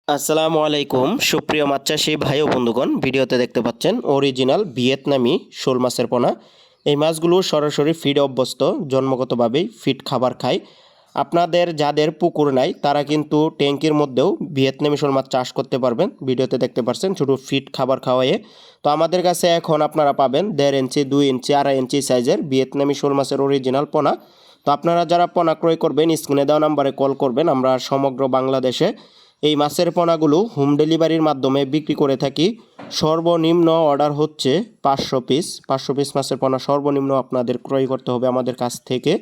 আসসালামু আলাইকুম সুপ্রিয় মাছ চাষি ভাই ও বন্ধুগণ, ভিডিওতে দেখতে পাচ্ছেন অরিজিনাল ভিয়েতনামি শোল মাছের পোনা। এই মাছগুলো সরাসরি ফিডে অভ্যস্ত, জন্মগতভাবেই ফিড খাবার খায়। আপনাদের যাদের পুকুর নাই তারা কিন্তু ট্যাঙ্কির মধ্যেও ভিয়েতনামি শোল মাছ চাষ করতে পারবেন। ভিডিওতে দেখতে পাচ্ছেন শুধু ফিড খাবার খাওয়াইয়ে। তো আমাদের কাছে এখন আপনারা পাবেন 1.5 ইঞ্চি, 2 ইঞ্চি, 2.5 ইঞ্চি সাইজের ভিয়েতনামি শোল মাছের অরিজিনাল পোনা। তো আপনারা যারা পোনা ক্রয় করবেন স্ক্রিনে দেওয়া নাম্বারে কল করবেন। আমরা সমগ্র বাংলাদেশে এই মাছের পোনাগুলো হোম ডেলিভারির মাধ্যমে বিক্রি করে থাকি। সর্বনিম্ন অর্ডার হচ্ছে 500 পিস মাছের পোনা সর্বনিম্ন আপনাদের ক্রয় করতে হবে আমাদের কাছ থেকে।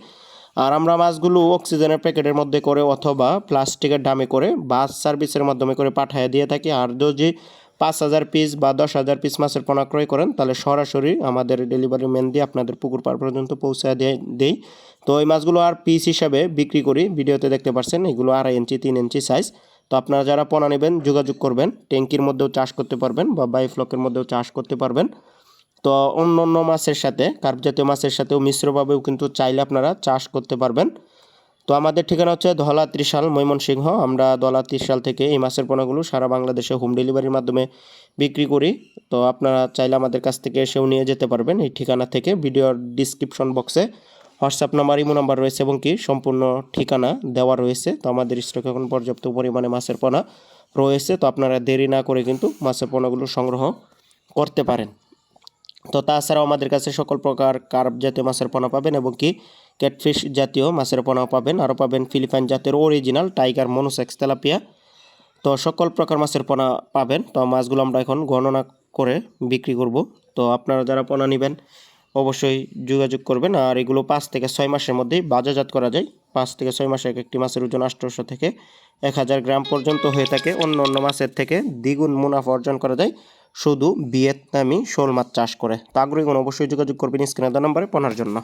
আর আমরা মাছগুলো অক্সিজেনের প্যাকেটের মধ্যে করে অথবা প্লাস্টিকের ডামে করে বাস সার্ভিসের মাধ্যমে করে পাঠিয়ে দিয়ে থাকি। আর যদি 5,000 পিস বা 10,000 পিস মাছের পোনা ক্রয় করেন তাহলে সরাসরি আমাদের ডেলিভারি ম্যান দিয়ে আপনাদের পুকুর পাড় পর্যন্ত পৌঁছায় দেই। তো এই মাছগুলো আর পিস হিসাবে বিক্রি করি। ভিডিওতে দেখতে পাচ্ছেন এগুলো 2.5 ইঞ্চি, 3 ইঞ্চি সাইজ। তো আপনারা যারা পোনা নেবেন যোগাযোগ করবেন। ট্যাঙ্কির মধ্যেও চাষ করতে পারবেন বা বাইফ্লকের মধ্যেও চাষ করতে পারবেন। তো অন্য অন্য মাছের সাথে, কার্প জাতীয় মাছের সাথেও মিশ্রভাবেও কিন্তু চাইলে আপনারা চাষ করতে পারবেন। তো আমাদের ঠিকানা হচ্ছে ধলা ত্রিশাল, ময়মনসিংহ। আমরা ধলা ত্রিশাল থেকে এই মাছের পোনাগুলো সারা বাংলাদেশে হোম ডেলিভারির মাধ্যমে বিক্রি করি। তো আপনারা চাইলে আমাদের কাছ থেকে এসেও নিয়ে যেতে পারবেন এই ঠিকানা থেকে। ভিডিওর ডিসক্রিপশন বক্সে হোয়াটসঅ্যাপ নাম্বার, ইমো নাম্বার রয়েছে এবং কি সম্পূর্ণ ঠিকানা দেওয়া রয়েছে। তো আমাদের স্টকে এখন পর্যাপ্ত পরিমাণে মাছের পোনা রয়েছে। তো আপনারা দেরি না করে কিন্তু মাছের পোনাগুলো সংগ্রহ করতে পারেন। তো তাছাড়াও আমাদের কাছে সকল প্রকার কার্প জাতীয় মাছের পোনা পাবেন এবং কি ক্যাটফিশ জাতীয় মাছের পোনাও পাবেন। আরও পাবেন ফিলিপাইন জাতের অরিজিনাল টাইগার মনোসেক্স তেলাপিয়া। তো সকল প্রকার মাছের পোনা পাবেন। তো মাছগুলো আমরা এখন গণনা করে বিক্রি করব। তো আপনারা যারা পোনা নেবেন অবশ্যই যোগাযোগ করবেন। আর এগুলো 5 থেকে 6 মাসের মধ্যেই বাজারজাত করা যায়। 5 থেকে 6 মাসে এক একটি মাছের ওজন 800 থেকে 1000 গ্রাম পর্যন্ত হয়ে থাকে। অন্য অন্য মাছের থেকে দ্বিগুণ মুনাফা অর্জন করা যায় শুধু ভিয়েতনামি শোল মাছ চাষ করে। তো আগ্রহী অবশ্যই যোগাযোগ করবেন স্ক্রিনে দেওয়া নম্বরে পোনার জন্য।